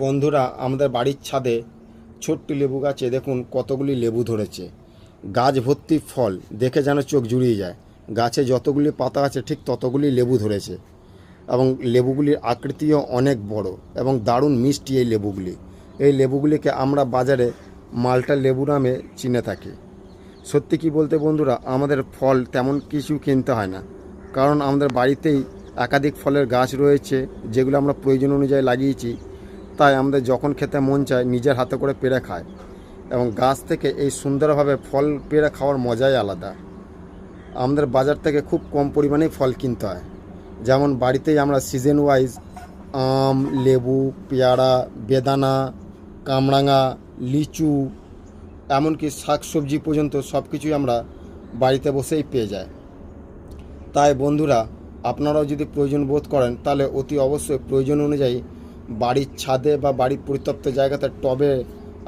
বন্ধুরা, আমাদের বাড়ির ছাদে ছোট্ট লেবু গাছে দেখুন কতগুলি লেবু ধরেছে। গাছ ভর্তি ফল, দেখে যেন চোখ জুড়িয়ে যায়। গাছে যতগুলি পাতা আছে ঠিক ততগুলি লেবু ধরেছে এবং লেবুগুলির আকৃতিও অনেক বড় এবং দারুণ মিষ্টি এই লেবুগুলি। এই লেবুগুলিকে আমরা বাজারে মালটা লেবু নামে চিনে থাকি। সত্যি কি বলতে বন্ধুরা, আমাদের ফল তেমন কিছু কিনতে হয় না, কারণ আমাদের বাড়িতেই একাধিক ফলের গাছ রয়েছে যেগুলো আমরা প্রয়োজন অনুযায়ী লাগিয়েছি। তাই আমাদের যখন খেতে মন চায় নিজের হাতে করে পেড়ে খায় এবং গাছ থেকে এই সুন্দরভাবে ফল পেড়ে খাওয়ার মজাই আলাদা। আমাদের বাজার থেকে খুব কম পরিমাণেই ফল কিনতে হয়। যেমন বাড়িতেই আমরা সিজন ওয়াইজ আম, লেবু, পেয়ারা, বেদানা, কামরাঙা, লিচু, এমনকি শাক সবজি পর্যন্ত সব কিছুই আমরা বাড়িতে বসেই পেয়ে যাই। তাই বন্ধুরা, আপনারাও যদি প্রয়োজন বোধ করেন তাহলে অতি অবশ্যই প্রয়োজন অনুযায়ী বাড়ির ছাদে বা বাড়ির পরিত্যক্ত জায়গাতে টবে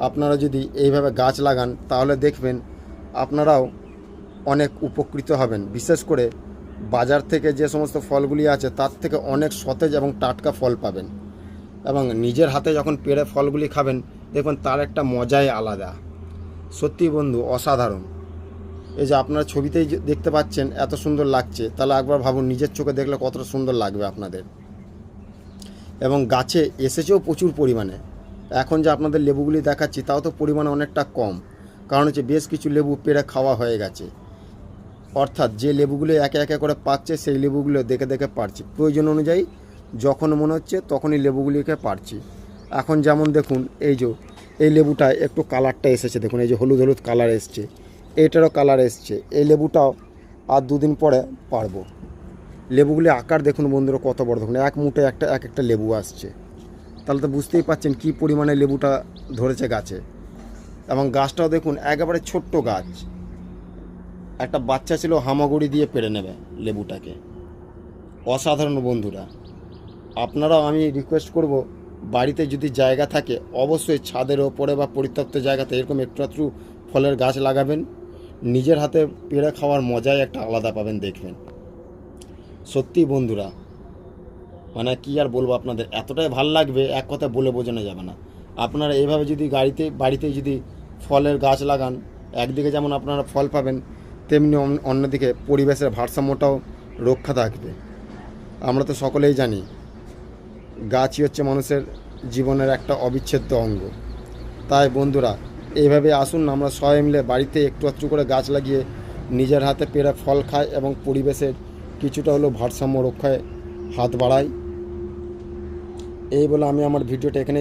আপনারা যদি এইভাবে গাছ লাগান তাহলে দেখবেন আপনারাও অনেক উপকৃত হবেন। বিশেষ করে বাজার থেকে যে সমস্ত ফলগুলি আছে তার থেকে অনেক সতেজ এবং টাটকা ফল পাবেন এবং নিজের হাতে যখন পেড়ে ফলগুলি খাবেন দেখবেন তার একটা মজাই আলাদা। সত্যি বন্ধু, অসাধারণ। এই যে আপনারা ছবিতেই দেখতে পাচ্ছেন এত সুন্দর লাগছে, তাহলে একবার ভাবুন নিজের চোখে দেখলে কতটা সুন্দর লাগবে আপনাদের। এবং গাছে এসেছেও প্রচুর পরিমাণে। এখন যে আপনাদের লেবুগুলি দেখাচ্ছি তাও তো পরিমাণে অনেকটা কম, কারণ হচ্ছে বেশ কিছু লেবু পেড়ে খাওয়া হয়ে গেছে। অর্থাৎ যে লেবুগুলো একে একে করে পাচ্ছে সেই লেবুগুলো দেখে দেখে পারছি, প্রয়োজন অনুযায়ী যখন মনে হচ্ছে তখনই লেবুগুলিকে পারছি। এখন যেমন দেখুন এই লেবুটা একটু কালারটা এসেছে, দেখুন এই যে হলুদ হলুদ কালার এসছে, এইটারও কালার এসছে। এই লেবুটাও আর দুদিন পরে পারবো। লেবুগুলি আকার দেখুন বন্ধুরা কত বড়, দেখুন এক মুঠে এক একটা লেবু আসছে। তাহলে তো বুঝতেই পাচ্ছেন কী পরিমাণে লেবুটা ধরেছে গাছে। এবং গাছটাও দেখুন একেবারে ছোট্ট গাছ, একটা বাচ্চা ছিল হামাগুড়ি দিয়ে পেড়ে নেবে লেবুটাকে। অসাধারণ বন্ধুরা। আপনারাও আমি রিকোয়েস্ট করব, বাড়িতে যদি জায়গা থাকে অবশ্যই ছাদের ওপরে বা পরিত্যক্ত জায়গাতে এরকম একটু একটু ফলের গাছ লাগাবেন। নিজের হাতে পেড়ে খাওয়ার মজাই একটা আলাদা পাবেন দেখবেন। সত্যি বন্ধুরা, মানে কি আর বলবো আপনাদের, এতটাই ভাল লাগবে এক কথা বলে বোঝানো যাবে না। আপনারা এইভাবে যদি বাড়িতে যদি ফলের গাছ লাগান, একদিকে যেমন আপনারা ফল পাবেন তেমনি অন্যদিকে পরিবেশের ভারসাম্যটাও রক্ষা থাকবে। আমরা তো সকলেই জানি গাছই হচ্ছে মানুষের জীবনের একটা অবিচ্ছেদ্য অঙ্গ। তাই বন্ধুরা, এইভাবে আসুন না আমরা সবাই মিলে বাড়িতে একটু একটু করে গাছ লাগিয়ে নিজের হাতে পেড়ে ফল খাই এবং পরিবেশের কিছুটা হলেও ভারসাম্য রক্ষায় হাত বাড়াই। এই বলে আমি আমার ভিডিওটা এখানে